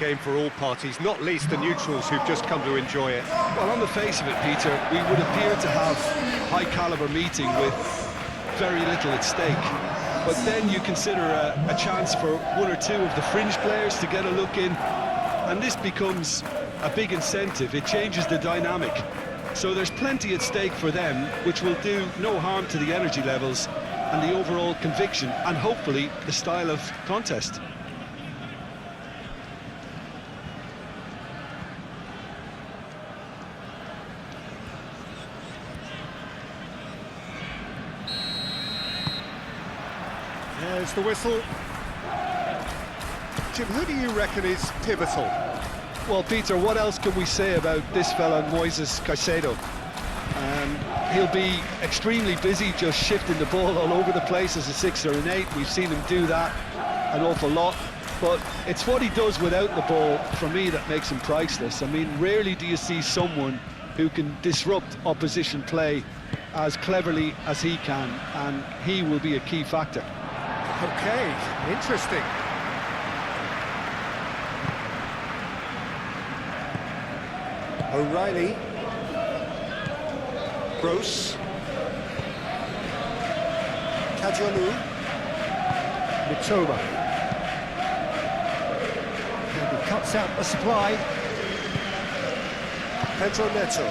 game for all parties, not least the neutrals who've just come to enjoy it. Well, on the face of it, Peter, we would appear to have a high-caliber meeting with very little at stake. But then you consider a chance for one or two of the fringe players to get a look in, and this becomes a big incentive. It changes the dynamic. So there's plenty at stake for them, which will do no harm to the energy levels and the overall conviction, and hopefully the style of contest. There's the whistle. Jim, who do you reckon is pivotal? Well, Peter, what else can we say about this fella, Moises Caicedo? He'll be extremely busy just shifting the ball all over the place as a 6 or an 8. We've seen him do that an awful lot. But it's what he does without the ball, for me, that makes him priceless. I mean, rarely do you see someone who can disrupt opposition play as cleverly as he can, and he will be a key factor. Okay, interesting. O'Reilly. Gross. Kajolu. Mitoma. And he cuts out the supply. Pedro Neto.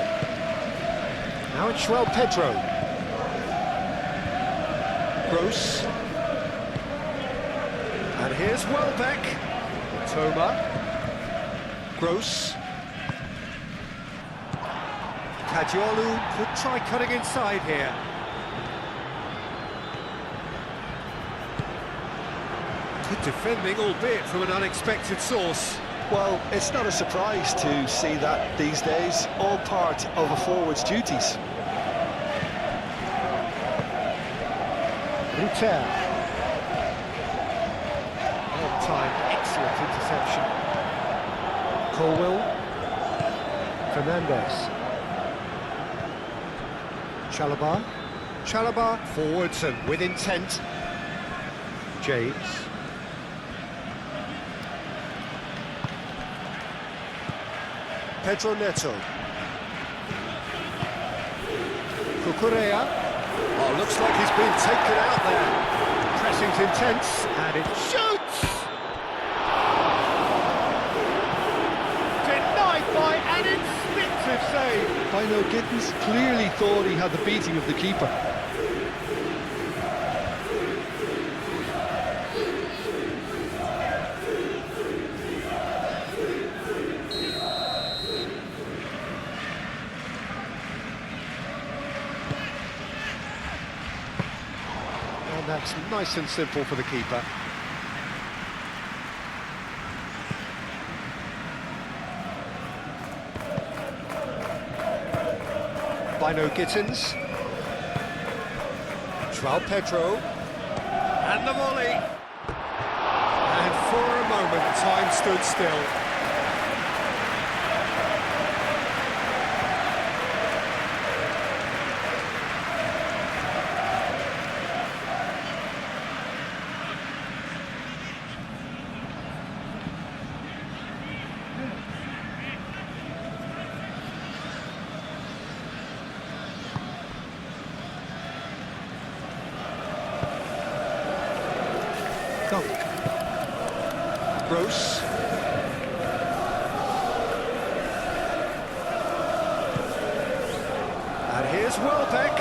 Now it's João Pedro. Gross. And here's Welbeck. Mitoma. Gross. Kajolu could try cutting inside here. Good defending, albeit from an unexpected source. Well, it's not a surprise to see that these days, all part of a forward's duties. Ruter. On-time, excellent interception. Colwell. Fernandez. Chalobah forwards and with intent. James. Pedro Neto. Cucurella. Oh, looks like he's been taken out there. Pressing's intense, and it shoots! Denied by an instinctive save. Bino Gittins clearly thought he had the beating of the keeper. And that's nice and simple for the keeper. Bino Gittins. João Pedro. And the volley. And for a moment, time stood still. Gross. And here's Welbeck.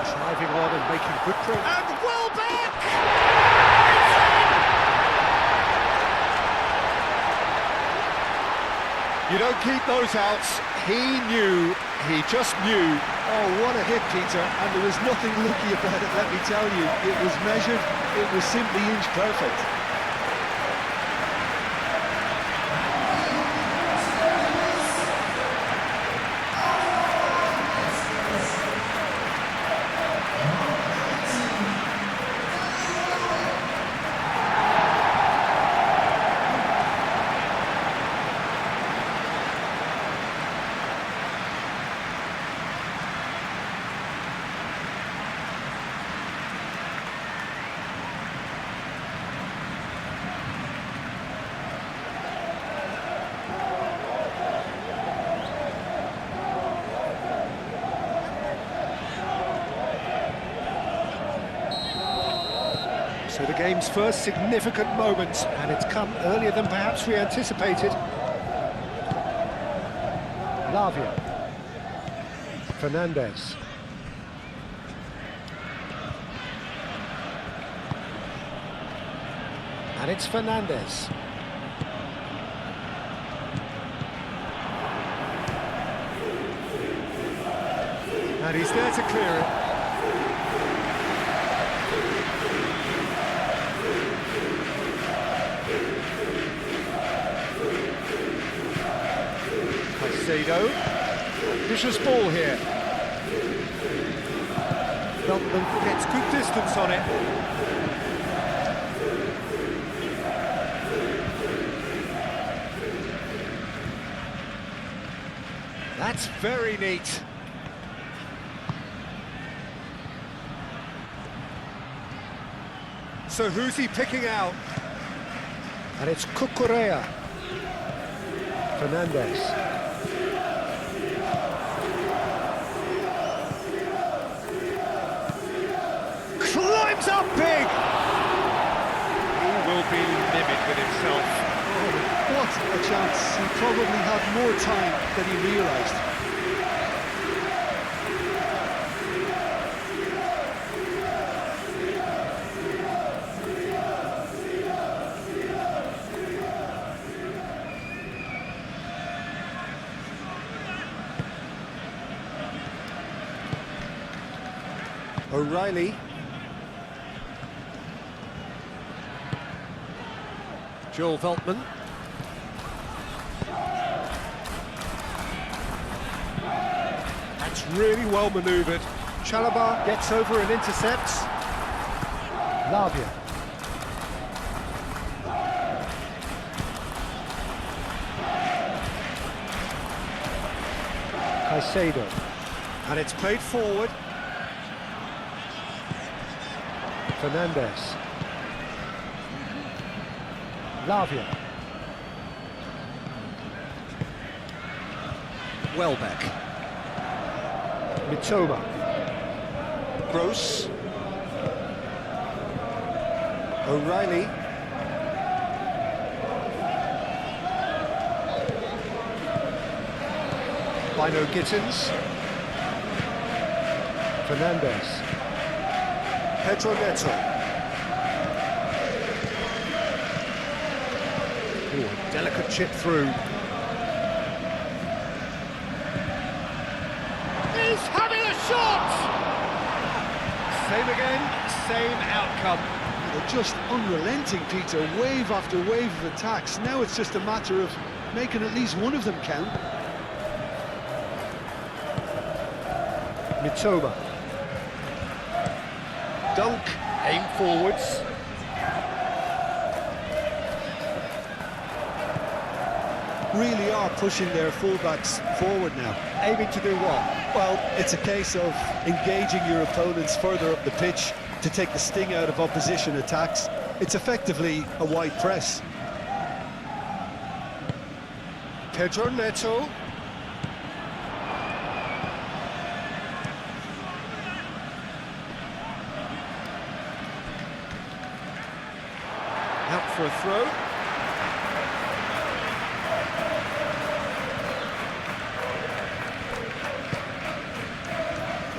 Driving on and making good progress. And Welbeck! It's in! You don't keep those outs. He just knew. Oh, what a hit, Peter, and there was nothing lucky about it, let me tell you. It was measured, it was simply inch perfect. So the game's first significant moment, and it's come earlier than perhaps we anticipated. Lavia. Fernandez. And it's Fernandez. And he's there to clear it. Caicedo. Vicious ball here. Feltman gets good distance on it. That's very neat. So who's he picking out? And it's Cucurella. Fernandez. Climbs up big! He will be livid with himself. Oh, what a chance. He probably had more time than he realised. O'Reilly. Joel Veltman. That's really well manoeuvred. Chalobah gets over and intercepts. Lavia. Caicedo. And it's played forward. Fernandez. Lavia. Welbeck. Mitoma. Gross. O'Reilly. Bino Gittins. Fernandez. Pedro Neto. Ooh, a delicate chip through. He's having a shot! Same again, same outcome. They're just unrelenting, Peter. Wave after wave of attacks. Now it's just a matter of making at least one of them count. Mitoma. Dunk, aim forwards. Really are pushing their fullbacks forward now. Aiming to do what? Well, it's a case of engaging your opponents further up the pitch to take the sting out of opposition attacks. It's effectively a wide press. Pedro Neto. Out for a throw.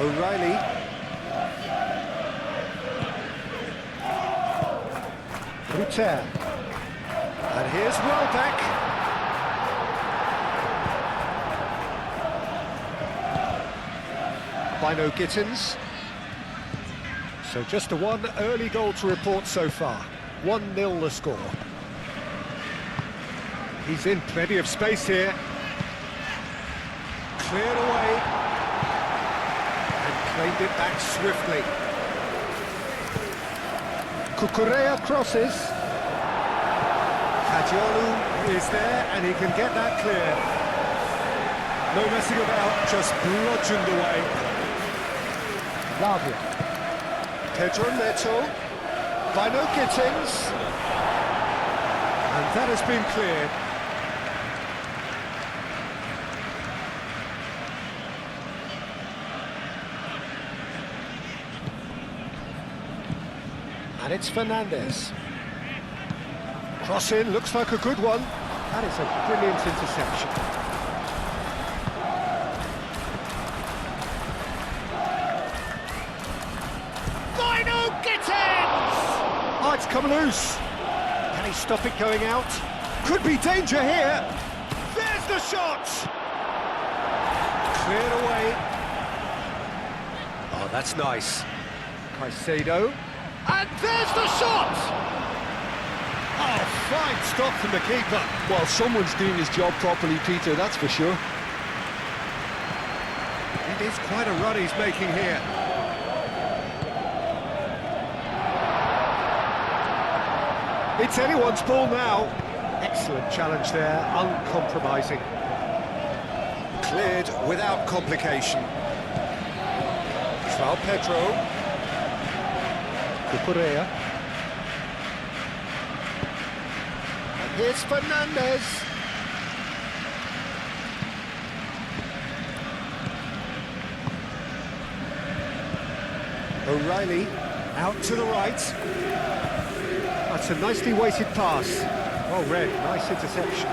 O'Reilly. Rutter. And here's Welbeck. Bino Gittins. So just the one early goal to report so far. 1-0 the score. He's in plenty of space here. Cleared away. And claimed it back swiftly. Cucurella crosses. Cadiolu is there and he can get that clear. No messing about, just bludgeoned away. Lavia. Pedro Neto. Bino Gittins. And that has been cleared. And it's Fernandes. Cross in, looks like a good one. That is a brilliant interception. Final Gittins! Oh, it's come loose. Can he stop it going out? Could be danger here. There's the shot. Cleared away. Oh, that's nice. Caicedo. And there's the shot! Oh, fine stop from the keeper. Well, someone's doing his job properly, Peter, that's for sure. It is quite a run he's making here. It's anyone's ball now. Excellent challenge there, uncompromising. Cleared without complication. João Pedro. Cucurella. And here's Fernandes. O'Reilly out to the right. That's a nicely weighted pass. Well read, nice interception.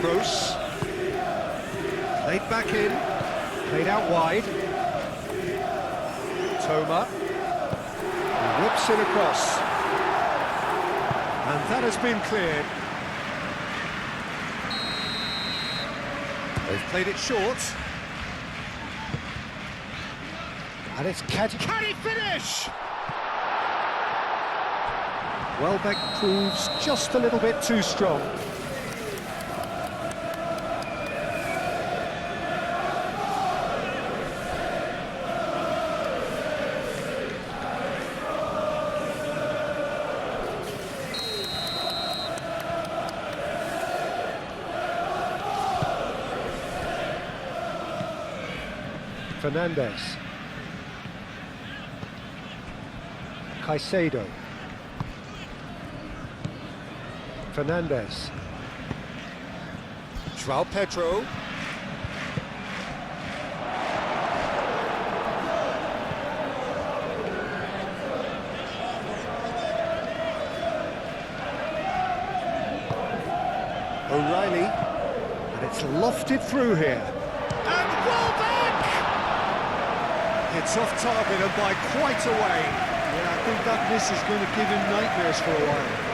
Gross. Played back in. Played out wide. Toma. Whips it across. And that has been cleared. They've played it short. And it's Can he finish? Welbeck proves just a little bit too strong. Fernandes. Caicedo. Fernandes. João Pedro. O'Reilly. And it's lofted through here. And Welbeck! It's off target and by quite a way. Yeah, I think that miss is going to give him nightmares for a while.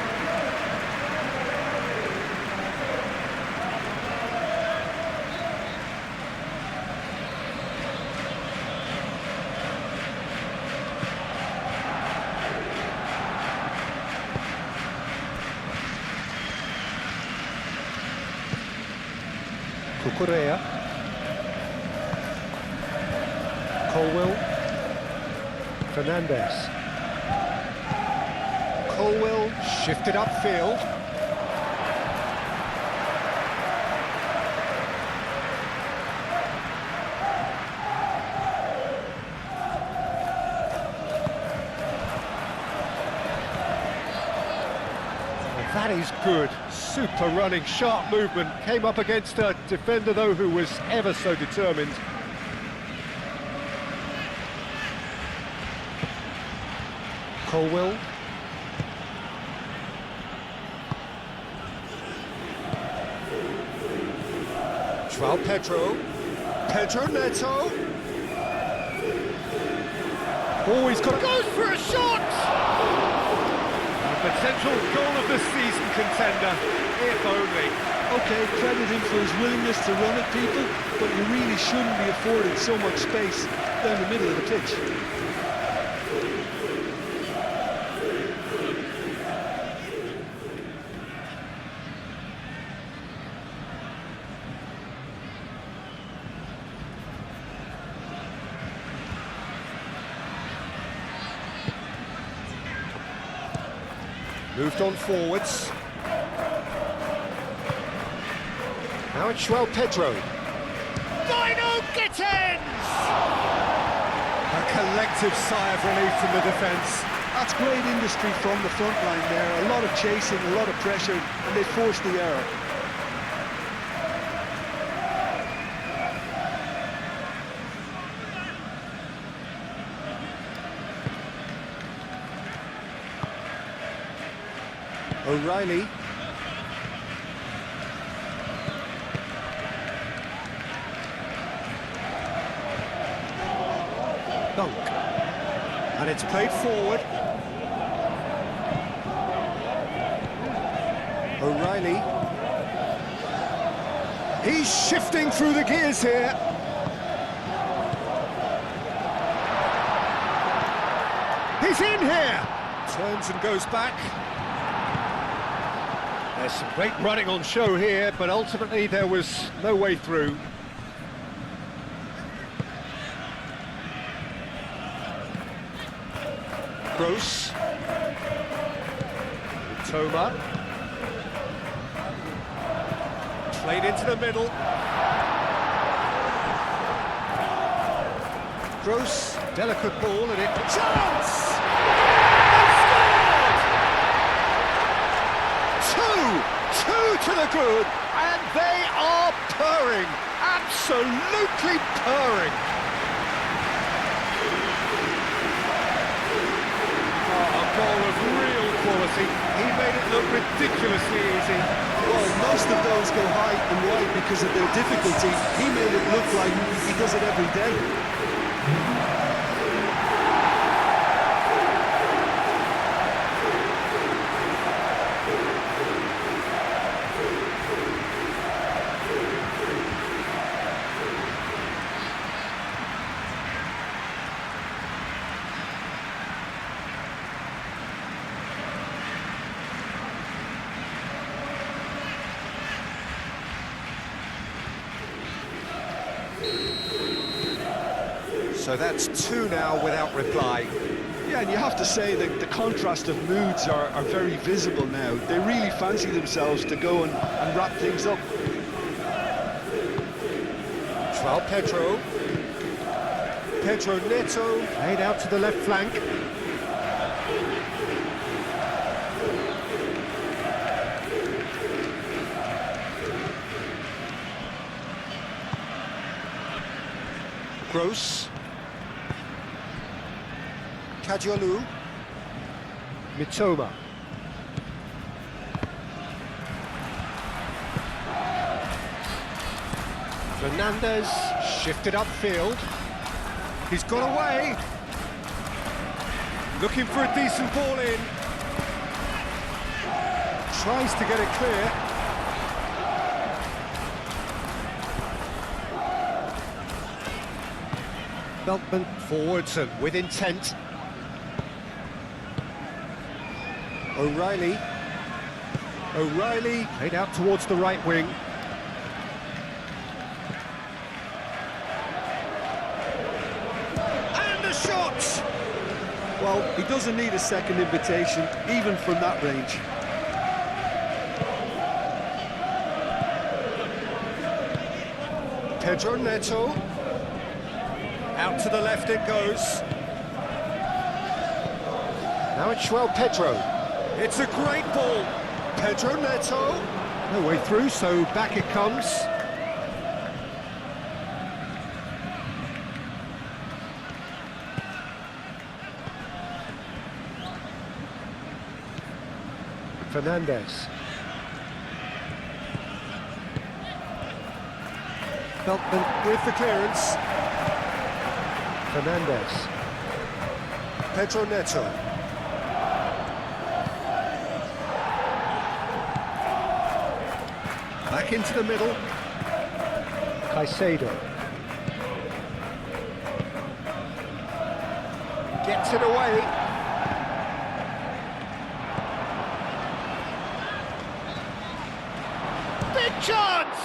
Cucurella. Colwill. Fernandes. Colwill shifted upfield. That is good. Super running, sharp movement. Came up against a defender, though, who was ever so determined. Colwill. João Pedro. Pedro Neto. Oh, he's got... Goes for a shot! Potential goal of the season contender, if only. OK, credit him for his willingness to run at people, but you really shouldn't be afforded so much space down the middle of the pitch. Moved on forwards. Now it's João Pedro. Final Gittins! A collective sigh of relief from the defence. That's great industry from the front line there. A lot of chasing, a lot of pressure, and they forced the error. O'Reilly. Dunk. And it's played forward. O'Reilly. He's shifting through the gears here. He's in here. Turns and goes back. There's some great running on show here, but ultimately there was no way through. Gross. Toma. Played into the middle. Gross, delicate ball, and it... Chance! Two to the good, and they are purring, absolutely purring. Oh, a goal of real quality. He made it look ridiculously easy. Well, most of those go high and wide because of their difficulty. He made it look like he does it every day. So that's two now without reply. Yeah, and you have to say that the contrast of moods are very visible now. They really fancy themselves to go and wrap things up. João Pedro. Pedro Neto, laid out to the left flank. Gross. Kadiolu. Mitoma. Fernandez shifted upfield. He's got away. Looking for a decent ball in. Tries to get it clear. Beltman forwards and with intent. O'Reilly. O'Reilly played out towards the right wing. And the shot! Well, he doesn't need a second invitation, even from that range. Pedro Neto. Out to the left it goes. Now it's João Pedro. It's a great ball. Pedro Neto. No way through, so back it comes. Fernandez. Beltman with the clearance. Fernandez. Pedro Neto. Back into the middle. Caicedo. Gets it away. Big chance!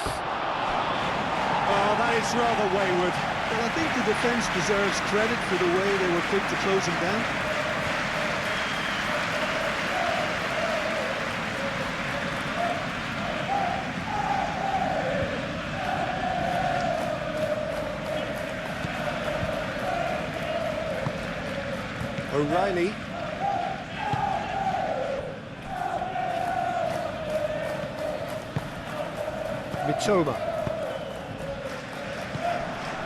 Oh, that is rather wayward. Well, I think the defence deserves credit for the way they were quick to close him down. O'Reilly. Mitoma.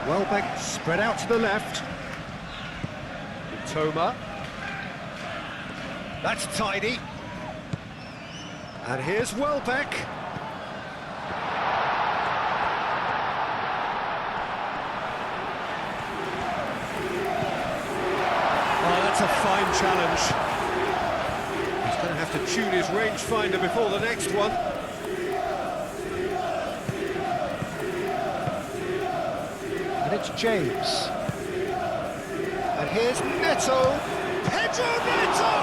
Welbeck spread out to the left. Mitoma. That's tidy. And here's Welbeck. Oh, that's a fine challenge. He's going to have to tune his rangefinder before the next one. And it's James. And here's Neto. Pedro Neto!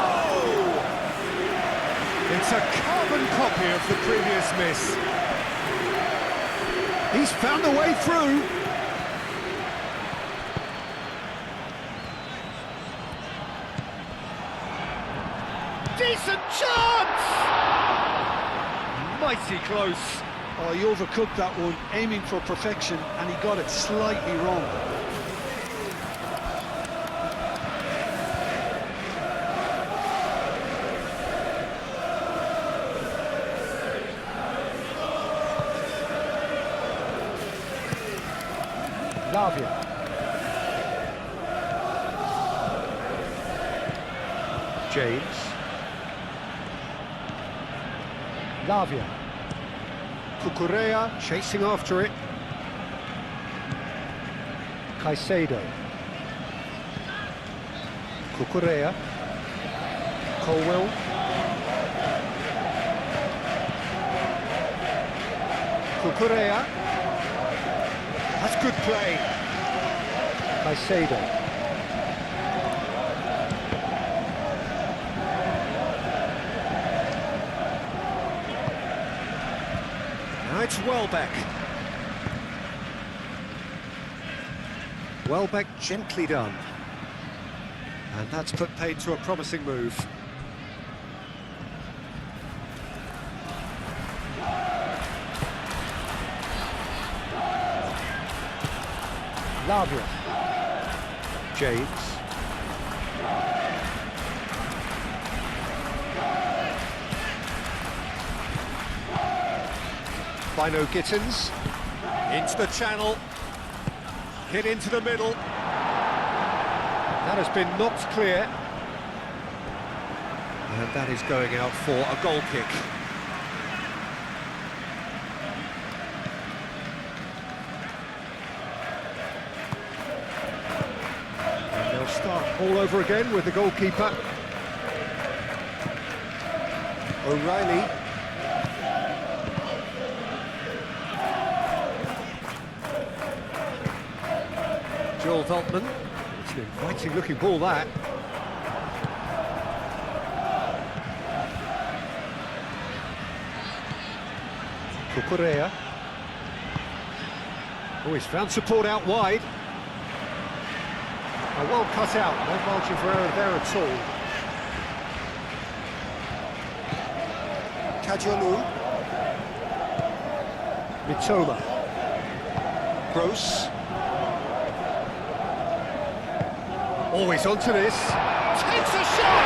It's a carbon copy of the previous miss. He's found a way through. Decent chance! Mighty close. Oh, he overcooked that one, aiming for perfection, and he got it slightly wrong. Lavia. James. Lavia. Cucurella chasing after it. Caicedo. Cucurella. Colwell. Cucurella. That's good play. Caicedo. Now it's Welbeck. Welbeck gently done. And that's put paid to a promising move. Lavia. James. Bino Gittins. Into the channel. Hit into the middle. That has been knocked clear. And that is going out for a goal kick. Start all over again with the goalkeeper. O'Reilly. Joel Veltman. It's an inviting looking ball, that. Cucurella. Oh, he's found support out wide. Well cut out, no margin for error there at all. Kajolu. Mitoma. Gross. Always onto this. Takes a shot!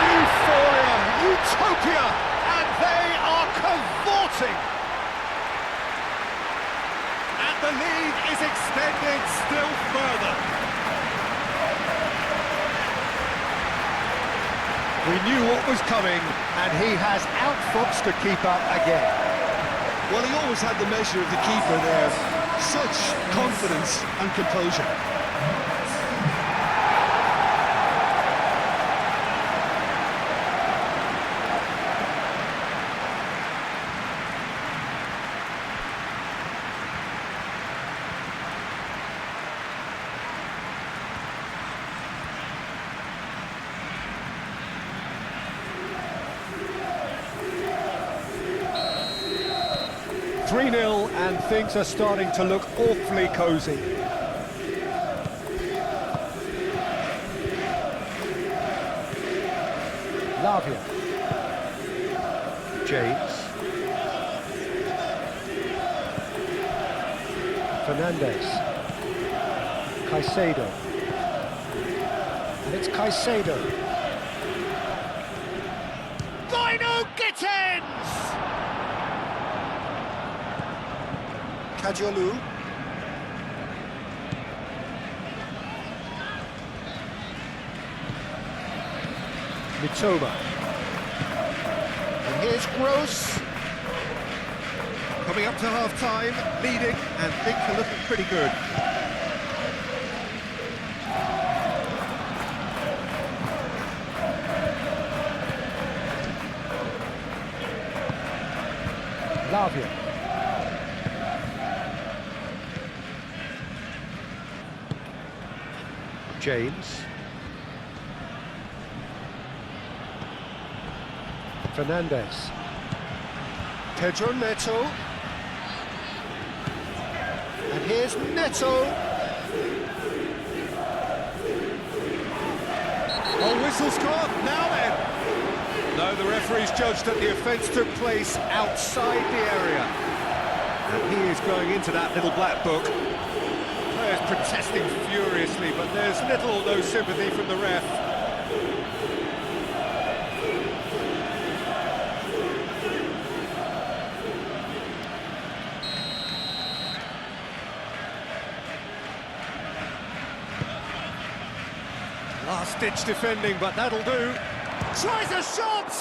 Euphoria, utopia, and they are cavorting. And the lead is extended still further. We knew what was coming, and he has outfoxed the keeper again. Well, he always had the measure of the keeper there. Such confidence and composure. .3-0 and things are starting to look awfully cosy. Lavia. James. Fernandez. Caicedo. And it's Caicedo. Bino Gittins! Kajolu. Mitoma. And here's Gross. Coming up to half-time, leading, and think are looking pretty good. Lavia. James. Fernandez. Pedro Neto. And here's Neto. Oh, whistle's gone. Now then. No, the referee's judged that the offence took place outside the area. And he is going into that little black book. Players protesting furiously, but there's little or no sympathy from the ref. Last-ditch defending, but that'll do. Tries a shot!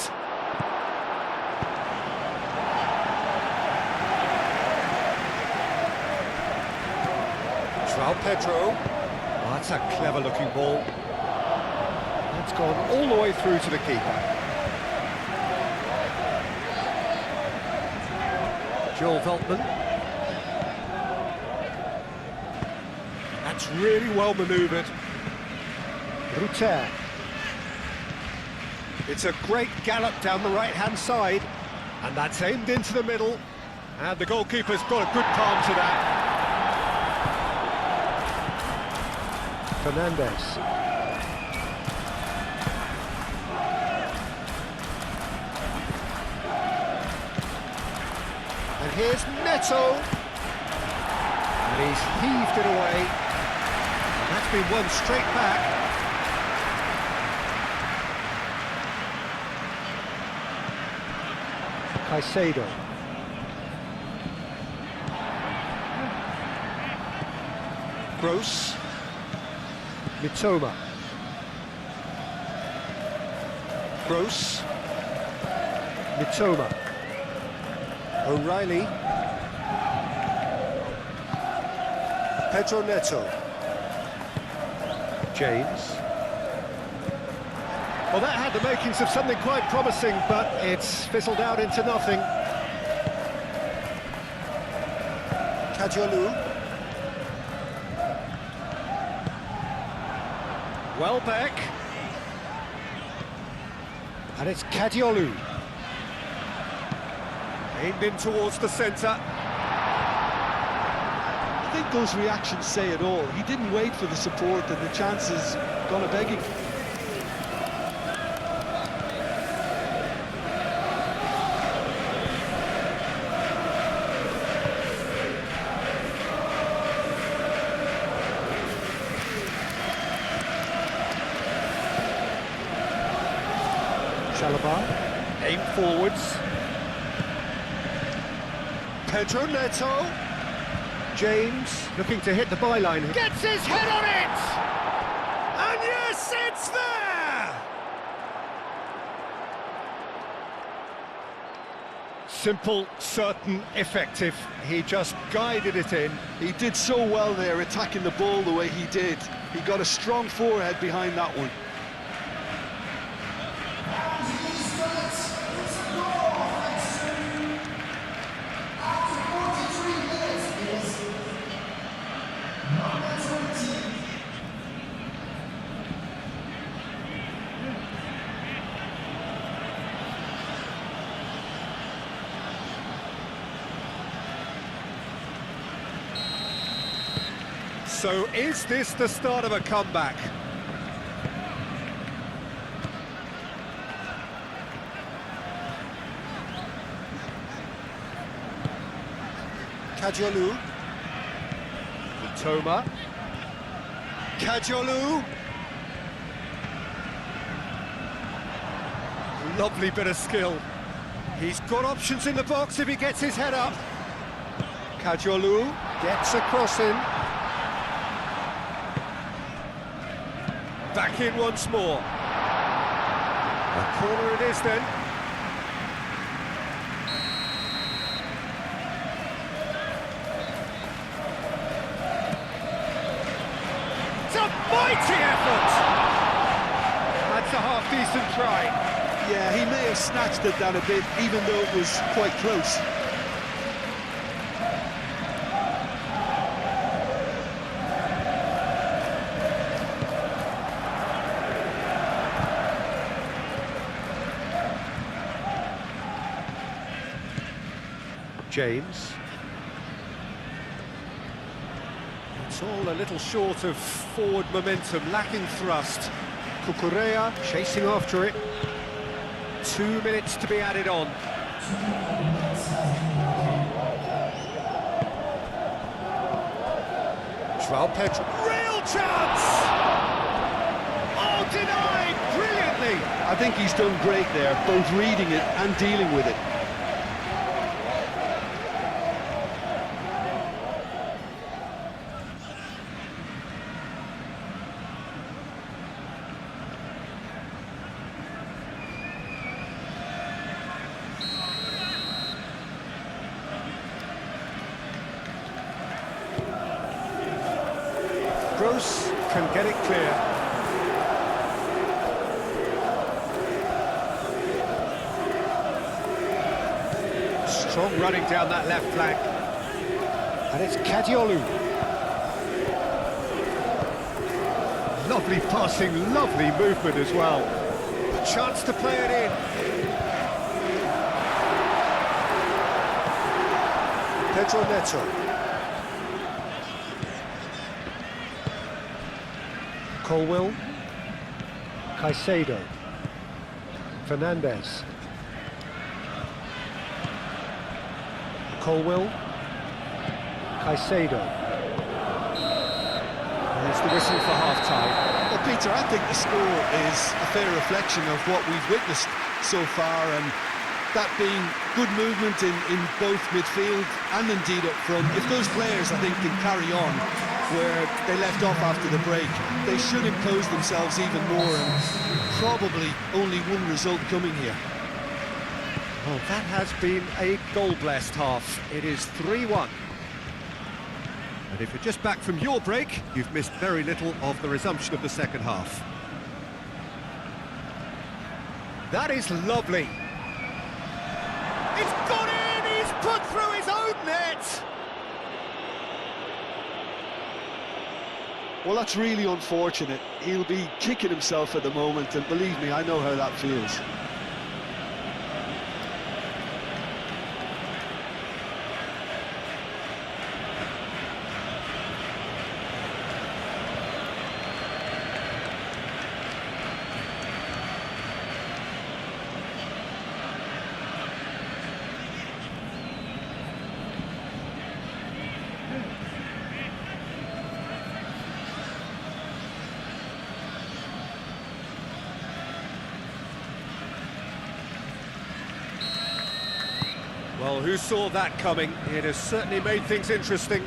João Pedro. Oh, that's a clever-looking ball. That's gone all the way through to the keeper. Joel Veltman. That's really well manoeuvred. Ruter. It's a great gallop down the right-hand side, And that's aimed into the middle. And the goalkeeper's got a good palm to that. Fernandez. And here's Neto. And he's heaved it away. And that's been won straight back. Caicedo. Gross. Mitoma. Gross. Mitoma. O'Reilly. Pedro Neto. James. Well, that had the makings of something quite promising, but it's fizzled out into nothing. Kajolu. Welbeck. And it's Kadiolu. Aimed in towards the centre. I think those reactions say it all. He didn't wait for the support and the chances gone a-begging. Aim forwards. Pedro Neto. James looking to hit the byline. Gets his head on it! And yes, it's there! Simple, certain, effective. He just guided it in. He did so well there, attacking the ball the way he did. He got a strong forehead behind that one. So is this the start of a comeback? Kajolu. Mitoma. Kajolu. Lovely bit of skill. He's got options in the box if he gets his head up. Kajolu Gets a cross in. back in once more. A corner it is then. It's a mighty effort! That's a half-decent try. Yeah, he may have snatched it down a bit, even though it was quite close. James. It's all a little short of forward momentum, lacking thrust. Cucurella chasing after it. 2 minutes to be added on. João Pedro. Real chance! Oh, denied brilliantly! I think he's done great there, both reading it and dealing with it. Gross can get it clear. Strong running down that left flank. And it's Kadiolu. Lovely passing, lovely movement as well. A chance to play it in. Pedro Neto. Colwell. Caicedo. Fernandez. Colwell. Caicedo. There's the whistle for half-time. Well, Peter, I think the score is a fair reflection of what we've witnessed so far, and that being good movement in both midfield and indeed up front. If those players, I think, can carry on where they left off after the break, they should impose themselves even more, and probably only one result coming here. Well, that has been a goal-blessed half. It is 3-1. And if you're just back from your break, you've missed very little of the resumption of the second half. That is lovely. It's gone in! He's put through his own net! Well, that's really unfortunate. He'll be kicking himself at the moment, and believe me, I know how that feels. Well, who saw that coming? It has certainly made things interesting.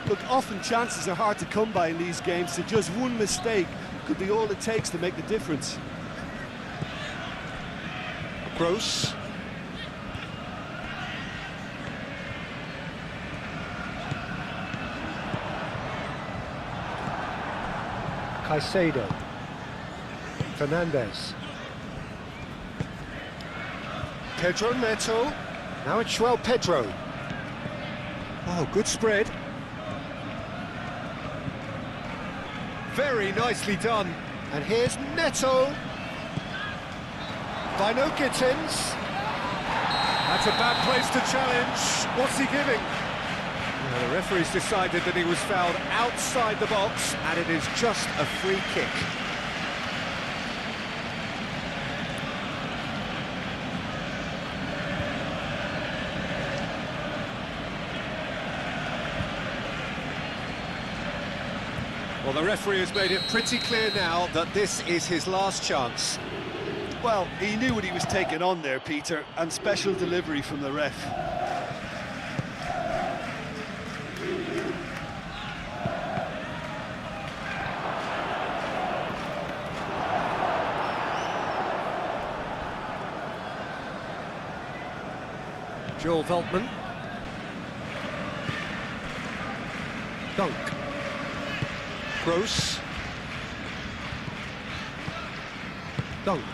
Look, often chances are hard to come by in these games, so just one mistake could be all it takes to make the difference. Gross. Caicedo. Fernandez. Pedro Neto. Now it's João Pedro. Oh, good spread. Very nicely done. And here's Neto. Bino Gittins. That's a bad place to challenge. What's he giving? Well, the referee's decided that he was fouled outside the box, and it is just a free kick. Well, the referee has made it pretty clear now that this is his last chance. Well, he knew what he was taking on there, Peter, and special delivery from the ref. Joel Veltman. Dunk. Gross. Dunk.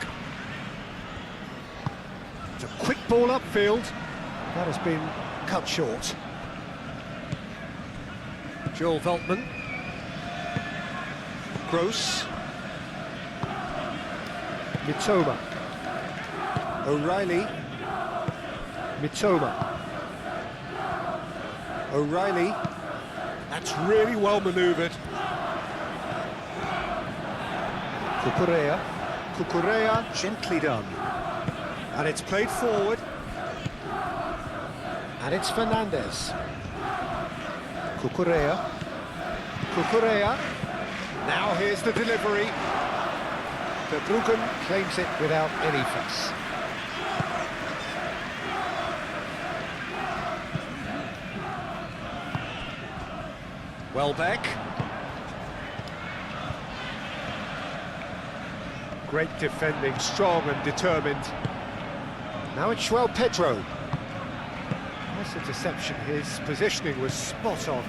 It's a quick ball upfield. That has been cut short. Joel Veltman. Gross. Mitoma. O'Reilly. Mitoma. O'Reilly. That's really well manoeuvred. Cucurella. Cucurella, gently done. And it's played forward. And it's Fernandez. Cucurella. Cucurella. Now here's the delivery. Verbruggen claims it without any fuss. Welbeck. Great defending, strong and determined. Now it's João Pedro. Nice interception, his positioning was spot on.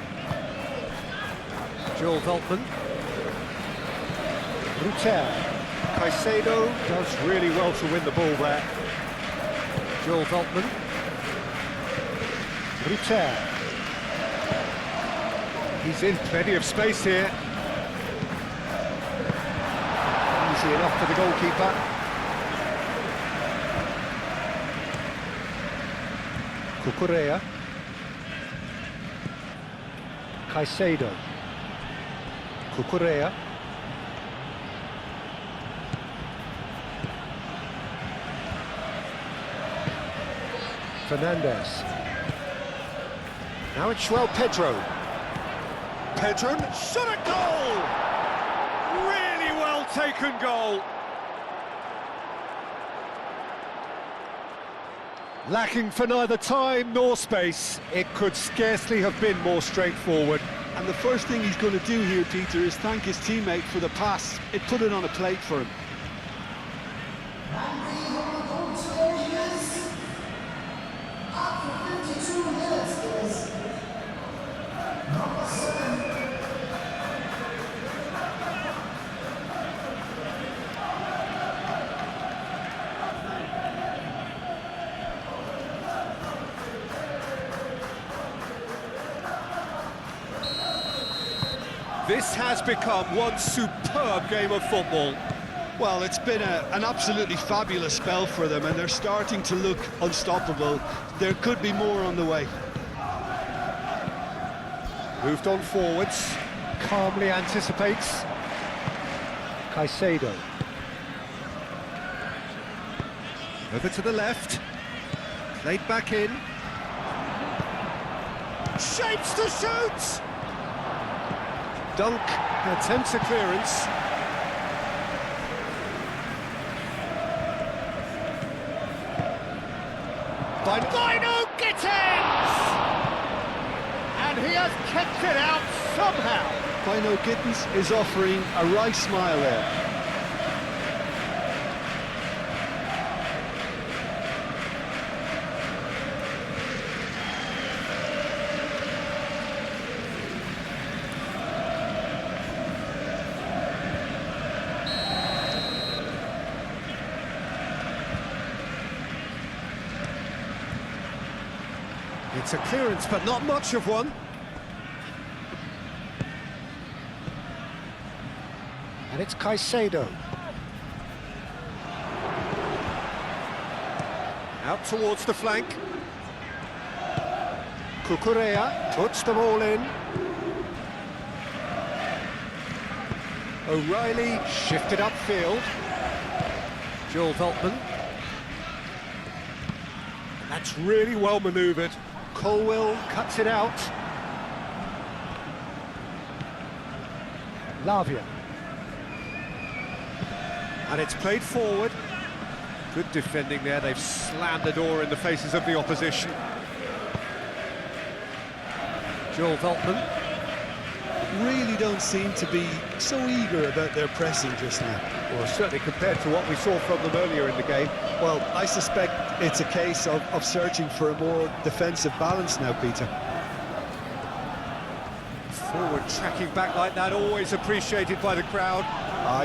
Joel Veltman. Ruter. Caicedo does really well to win the ball there. Joel Veltman. Ruter. He's in plenty of space here. Easy enough for the goalkeeper. Cucurella. Caicedo. Cucurella. Fernandez. Now it's João Pedro. Pedro shot a goal! Really well taken goal. Lacking for neither time nor space, it could scarcely have been more straightforward. And the first thing he's going to do here, Peter, is thank his teammate for the pass. It put it on a plate for him. This has become one superb game of football. Well, it's been an absolutely fabulous spell for them, and they're starting to look unstoppable. There could be more on the way. Moved on forwards, calmly anticipates. Caicedo. Over to the left. Played back in. Shapes to shoot! Dunk attempts a clearance. Bino Gittins! And he has kept it out somehow. Bino Gittins is offering a wry smile there. It's a clearance, but not much of one. And it's Caicedo. Out towards the flank. Cucurella puts the ball in. O'Reilly shifted upfield. Joel Veltman. That's really well manoeuvred. Colwell cuts it out. Lavia. And it's played forward. Good defending there. They've slammed the door in the faces of the opposition. Joel Veltman. really don't seem to be so eager about their pressing just now. Well, certainly compared to what we saw from them earlier in the game. Well, I suspect it's a case of searching for a more defensive balance now, Peter. Forward tracking back like that, always appreciated by the crowd.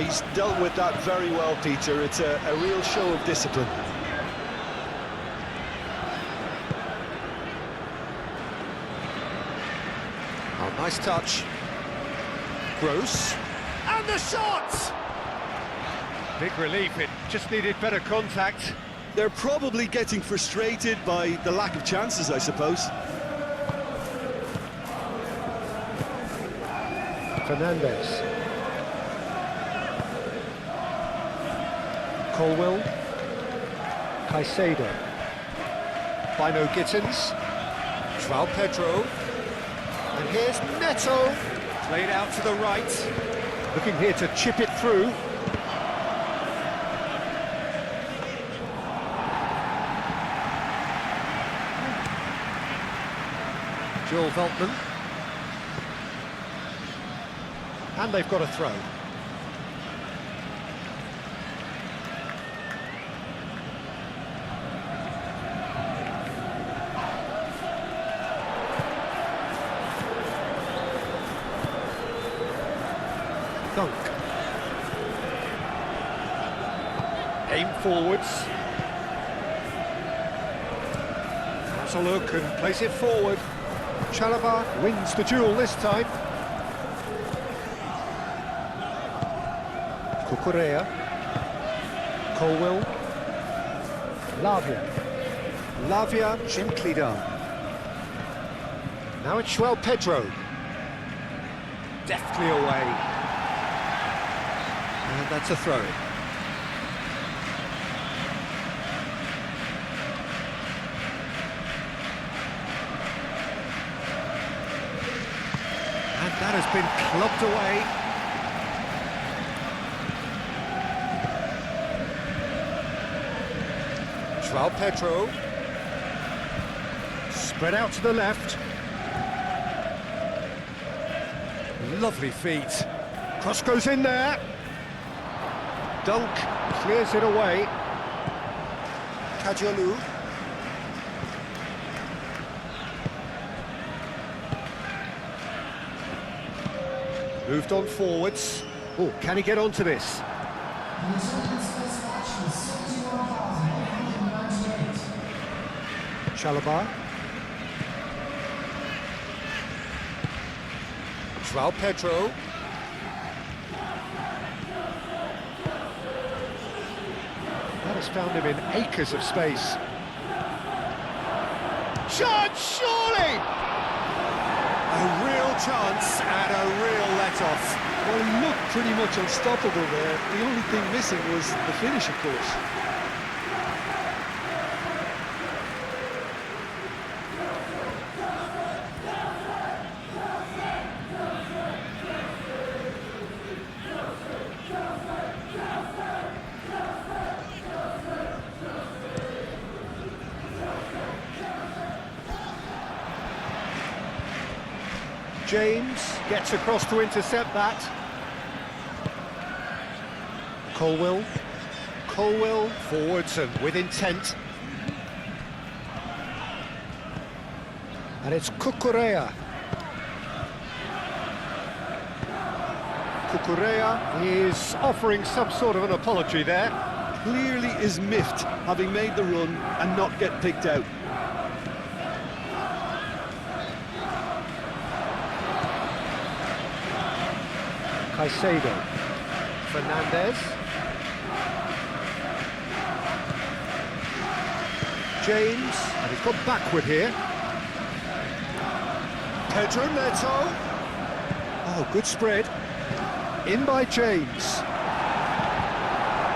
He's dealt with that very well, Peter. It's a real show of discipline. Oh, nice touch. Gross. And the shot! Big relief, it just needed better contact. They're probably getting frustrated by the lack of chances, I suppose. Fernandez. Colwill. Caicedo. Bino Gittins. João Pedro. And here's Neto. Played out to the right. Looking here to chip it through. Joel Veltman. And they've got a throw. Dunk. Aim forwards. Has a look and plays it forward. Chalaba wins the duel this time. Cucurella. Colwill. Lavia gently done. Now it's João Pedro. Deftly away. And that's a throw-in. And that has been clubbed away. João Pedro. Spread out to the left. Lovely feet. Cross goes in there. Dunk clears it away. Kajolu. Moved on forwards. Oh, can he get onto this? Chalaba. João Pedro. That has found him in acres of space. Chance, surely! A real chance and a real let-off. Well, he looked pretty much unstoppable there. The only thing missing was the finish, of course. James gets across to intercept that. Colwill. Colwill forwards and with intent. And it's Cucurella. Cucurella is offering some sort of an apology there. Clearly is miffed, having made the run and not get picked out. Caicedo. Fernandez. James, and he's gone backward here. Pedro Neto. Oh, good spread. In by James.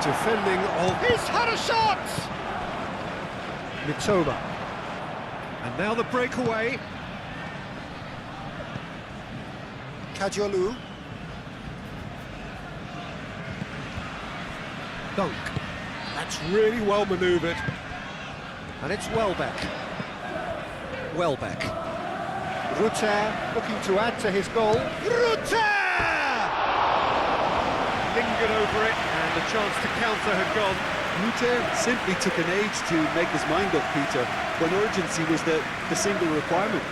Defending of... He's had a shot! Mitoma. And now the breakaway. Kajolu. Dunk. That's really well manoeuvred. And it's Welbeck. Rutter looking to add to his goal. Rutter! Lingered over it, and the chance to counter had gone. Rutter simply took an age to make his mind up, Peter, when urgency was the single requirement.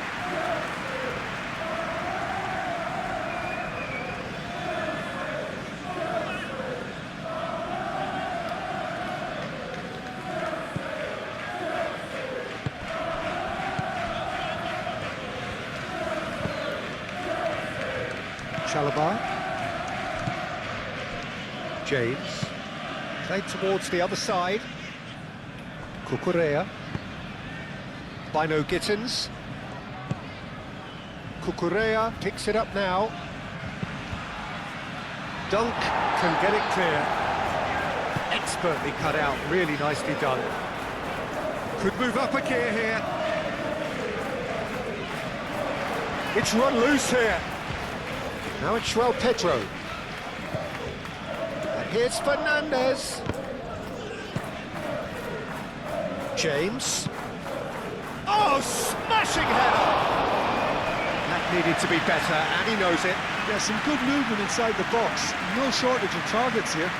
Chalobah. James. Played towards the other side. Cucurella. Bino Gittins. Cucurella picks it up now. Dunk can get it clear. Expertly cut out, really nicely done. Could move up a gear here. It's run loose here. Now it's João Pedro. And here's Fernandez. James. Oh, smashing header! That needed to be better, and he knows it. Yeah, some good movement inside the box. No shortage of targets here.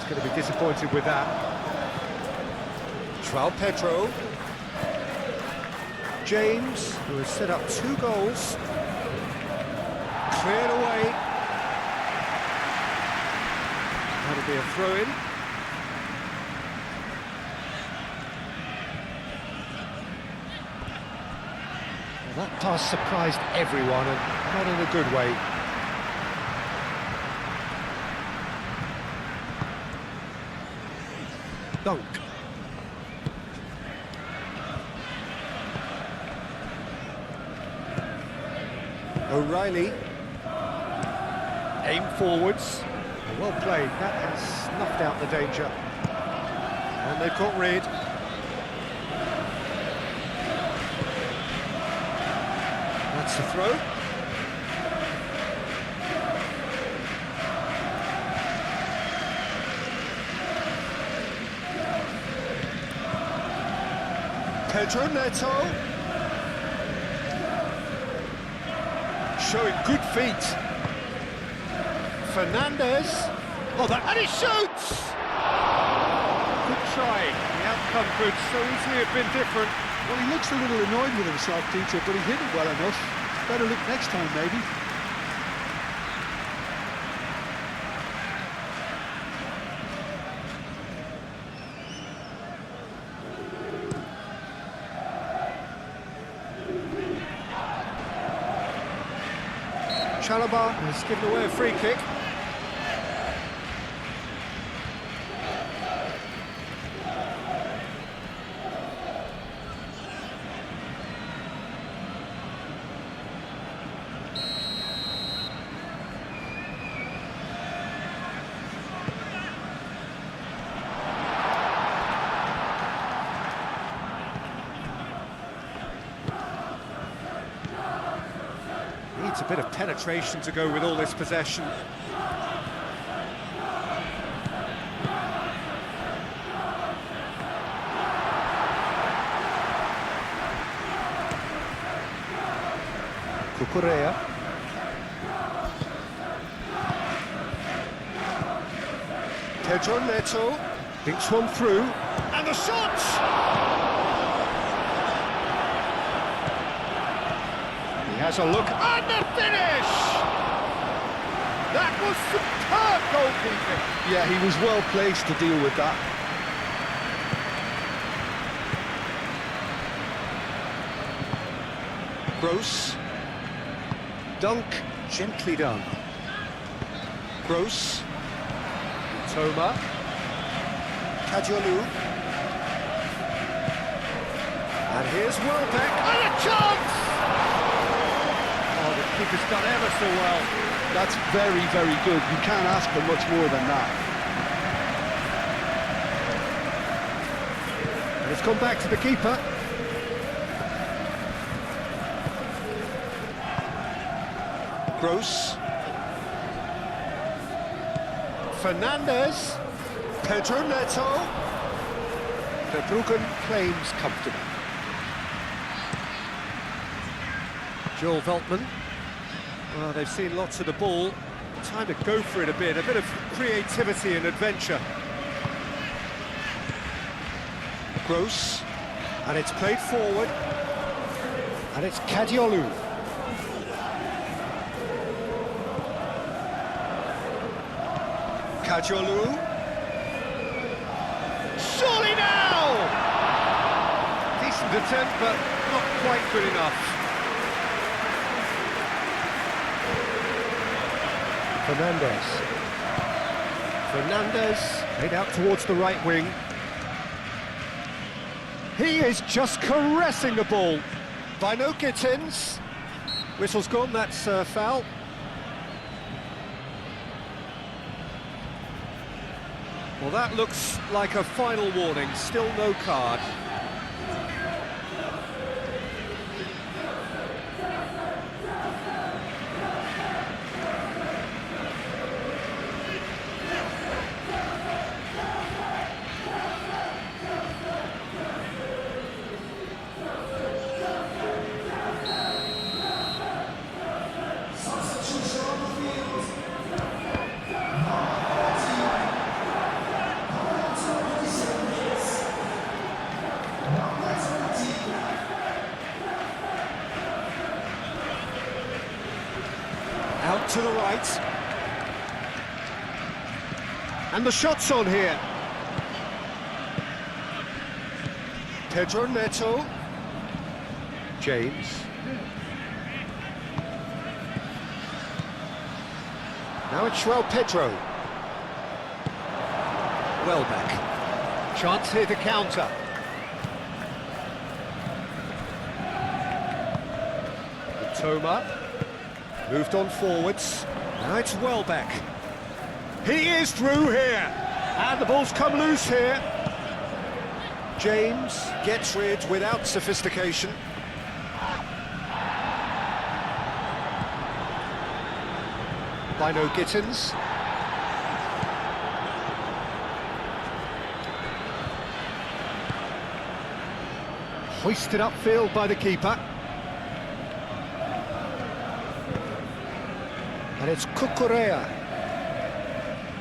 Going to be disappointed with that. João Pedro. James, who has set up 2 goals. Cleared away. That'll be a throw-in. Well, that pass surprised everyone, and not in a good way. Dunk. O'Reilly. Aim forwards. Well played. That has snuffed out the danger. And they've got rid. That's the throw. Pedro Neto. Showing good feet. Fernandez. Oh, that, and he shoots! Good try. The outcome could so easily have been different. Well, he looks a little annoyed with himself, Peter, but he hit it well enough. Better look next time, maybe. Chalobah has given away a free kick. Needs a bit of penetration to go with all this possession. Cucurella. Pedro Neto thinks one through, and the shot! Has a look, and the finish! That was superb goalkeeping. Yeah, he was well placed to deal with that. Gross. Dunk, gently done. Gross. Toma. Kadiolu. And here's Welbeck, and a chance! Oh, the keeper's done ever so well. That's very, very good. You can't ask for much more than that. It's gone back to the keeper. Gross. Fernandez. Pedro Neto. Verbruggen claims comfortable. Joel Veltman. Well, they've seen lots of the ball. Time to go for it a bit of creativity and adventure. Gross. And it's played forward. And it's Kadiolu. Kadiolu. Surely now! Decent attempt, but not quite good enough. Fernandez, played out towards the right wing. He is just caressing the ball. By no Gittins. Whistle's gone, that's foul. Well, that looks like a final warning, still no card. Out to the right. And the shot's on here. Pedro Neto. James. Now it's João Pedro. Welbeck. Chance here to counter. Toma. Moved on forwards. Now it's Welbeck. He is through here. And the ball's come loose here. James gets rid without sophistication. By no Gittins. Hoisted upfield by the keeper. And it's Cucurella.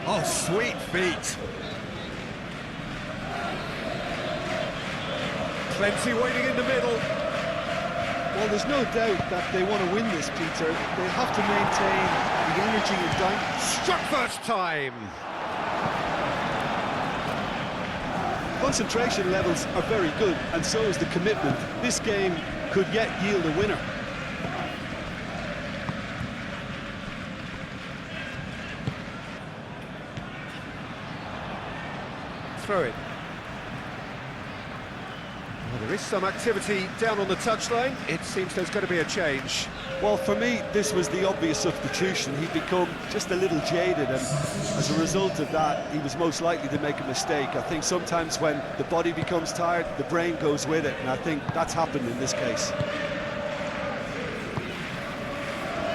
Oh, sweet feet. Plenty waiting in the middle. Well, there's no doubt that they want to win this, Peter. They have to maintain the energy and dynamism. Struck first time. Concentration levels are very good, and so is the commitment. This game could yet yield a winner. Throw it. Well, there is some activity down on the touchline. It seems there's going to be a change. Well, for me, this was the obvious substitution. He'd become just a little jaded, and as a result of that, he was most likely to make a mistake. I think sometimes when the body becomes tired, the brain goes with it, and I think that's happened in this case.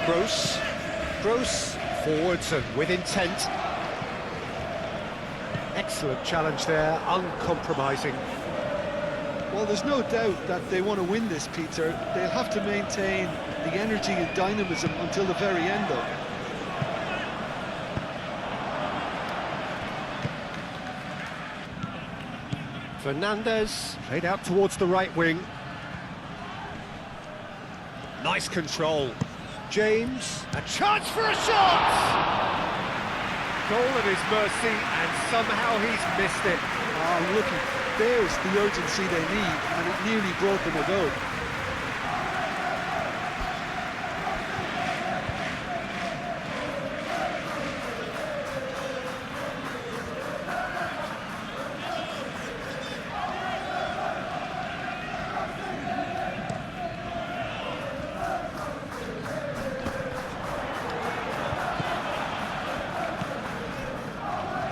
Gross, forwards and with intent. Excellent challenge there, uncompromising. Well, there's no doubt that they want to win this, Peter. They'll have to maintain the energy and dynamism until the very end, though. Fernandez, played out towards the right wing. Nice control. James, a chance for a shot! Goal at his mercy, and somehow he's missed it. Oh, look, there's the urgency they need, and it nearly brought them a goal.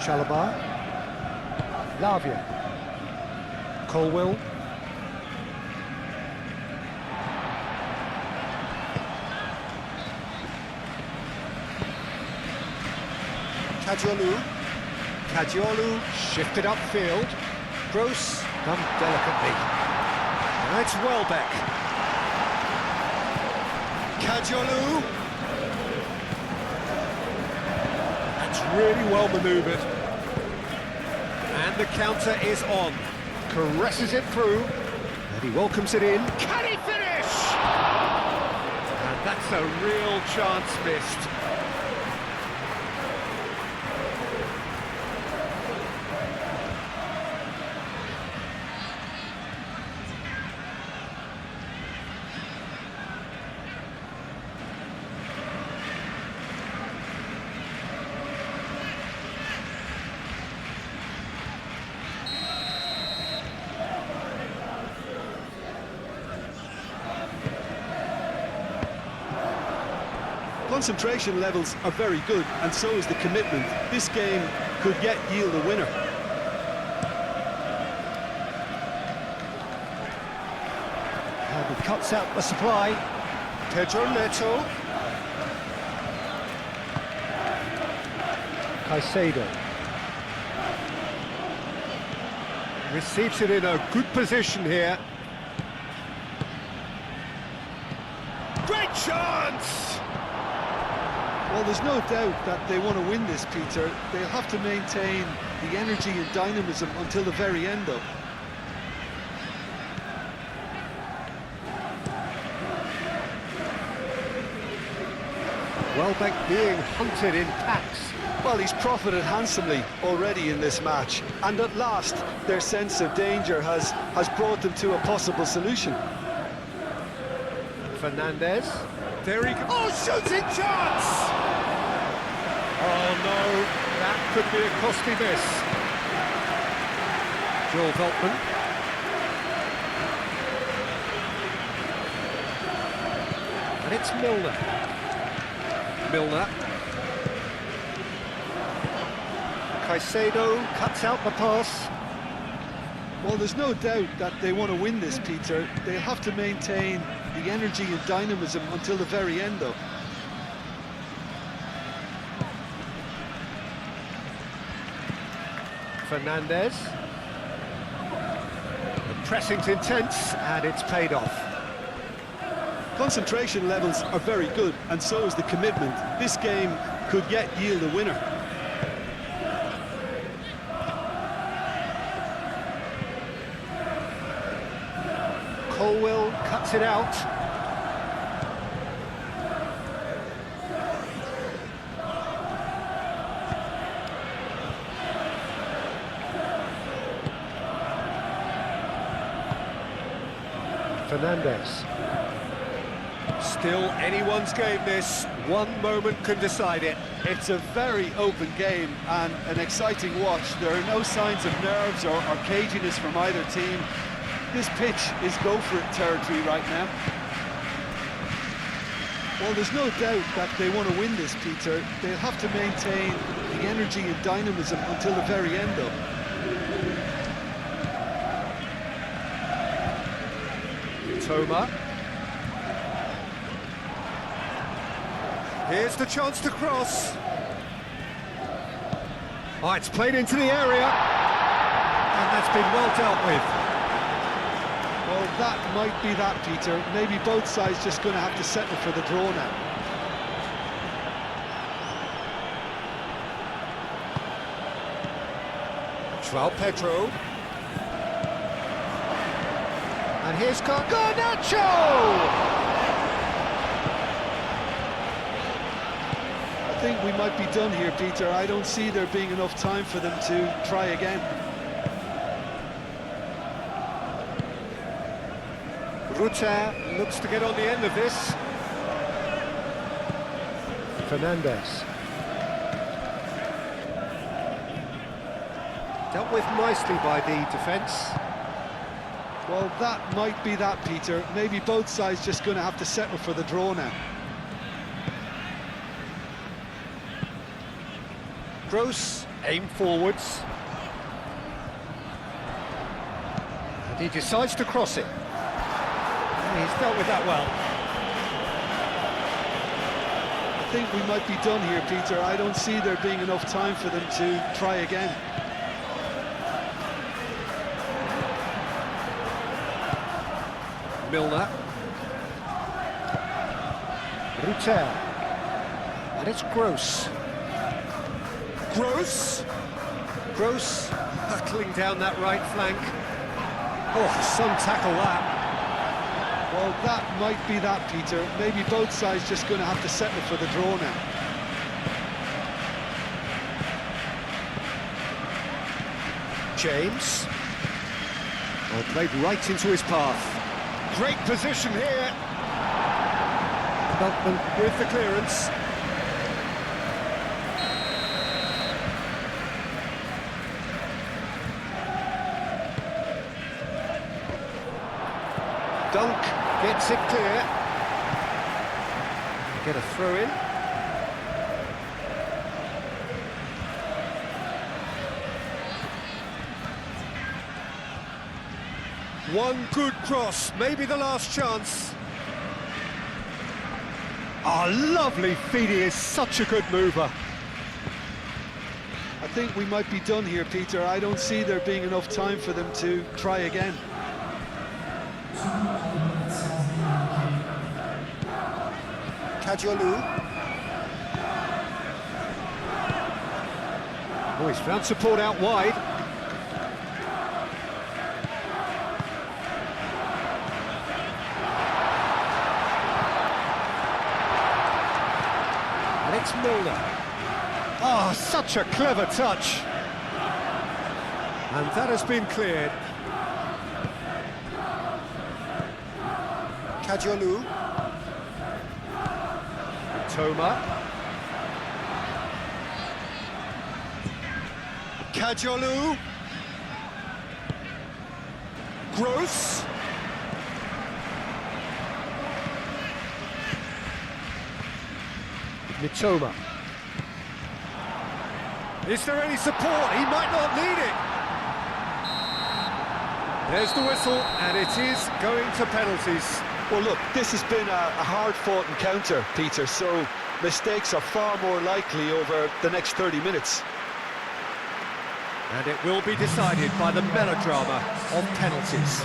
Chalobah, Lavia, Colwill. Kajiolu shifted upfield. Gross done delicately. Now it's Welbeck. Kajiolu. That's really well manoeuvred. And the counter is on. Caresses it through. And he welcomes it in. Can he finish? And that's a real chance missed. Concentration levels are very good, and so is the commitment. This game could yet yield a winner. And he cuts out the supply. Pedro Neto. Caicedo. Receives it in a good position here. Great chance! Well, there's no doubt that they want to win this, Peter. They'll have to maintain the energy and dynamism until the very end, though. Welbeck being hunted in packs. Well, he's profited handsomely already in this match, and at last their sense of danger has brought them to a possible solution. Fernandez. There he goes. Oh, shooting chance! Oh no, that could be a costly miss. Joel Veltman. And it's Milner. Caicedo cuts out the pass. Well, there's no doubt that they want to win this, Peter. They'll have to maintain the energy and dynamism until the very end, though. Fernandez. The pressing's intense, and it's paid off. Concentration levels are very good, and so is the commitment. This game could yet yield a winner. Colwill cuts it out. Fernandez. Still anyone's game this. One moment can decide it. It's a very open game and an exciting watch. There are no signs of nerves or caginess from either team. This pitch is go-for-it territory right now. Well, there's no doubt that they want to win this, Peter. They'll have to maintain the energy and dynamism until the very end, though. Toma. Here's the chance to cross. Oh, it's played into the area. And that's been well dealt with. Well, that might be that, Peter. Maybe both sides just going to have to settle for the draw now. João Pedro. And here's Garnacho! I think we might be done here, Peter. I don't see there being enough time for them to try again. Rutter looks to get on the end of this. Fernandez. Dealt with nicely by the defence. Well, that might be that, Peter. Maybe both sides just going to have to settle for the draw now. Gross, aim forwards. He decides to cross it. He's dealt with that well. I think we might be done here, Peter. I don't see there being enough time for them to try again. Milner. Rutel. And it's Gross. Gross hurtling down that right flank. Oh, some tackle that. Well, that might be that, Peter. Maybe both sides just going to have to settle for the draw now. James. Well, played right into his path. Great position here. Beltman with the clearance. Dunk gets it clear. Get a throw in. One good cross, maybe the last chance. Oh, lovely feed, he is such a good mover. I think we might be done here, Peter. I don't see there being enough time for them to try again. Kajolu. Oh, he's found support out wide. And it's Milner. Oh, such a clever touch. And that has been cleared. Kajolu. Toma. Kajolu. Gross. Mitoma. Is there any support? He might not need it. There's the whistle, and it is going to penalties. Well, look, this has been a hard-fought encounter, Peter, so mistakes are far more likely over the next 30 minutes. And it will be decided by the melodrama of penalties.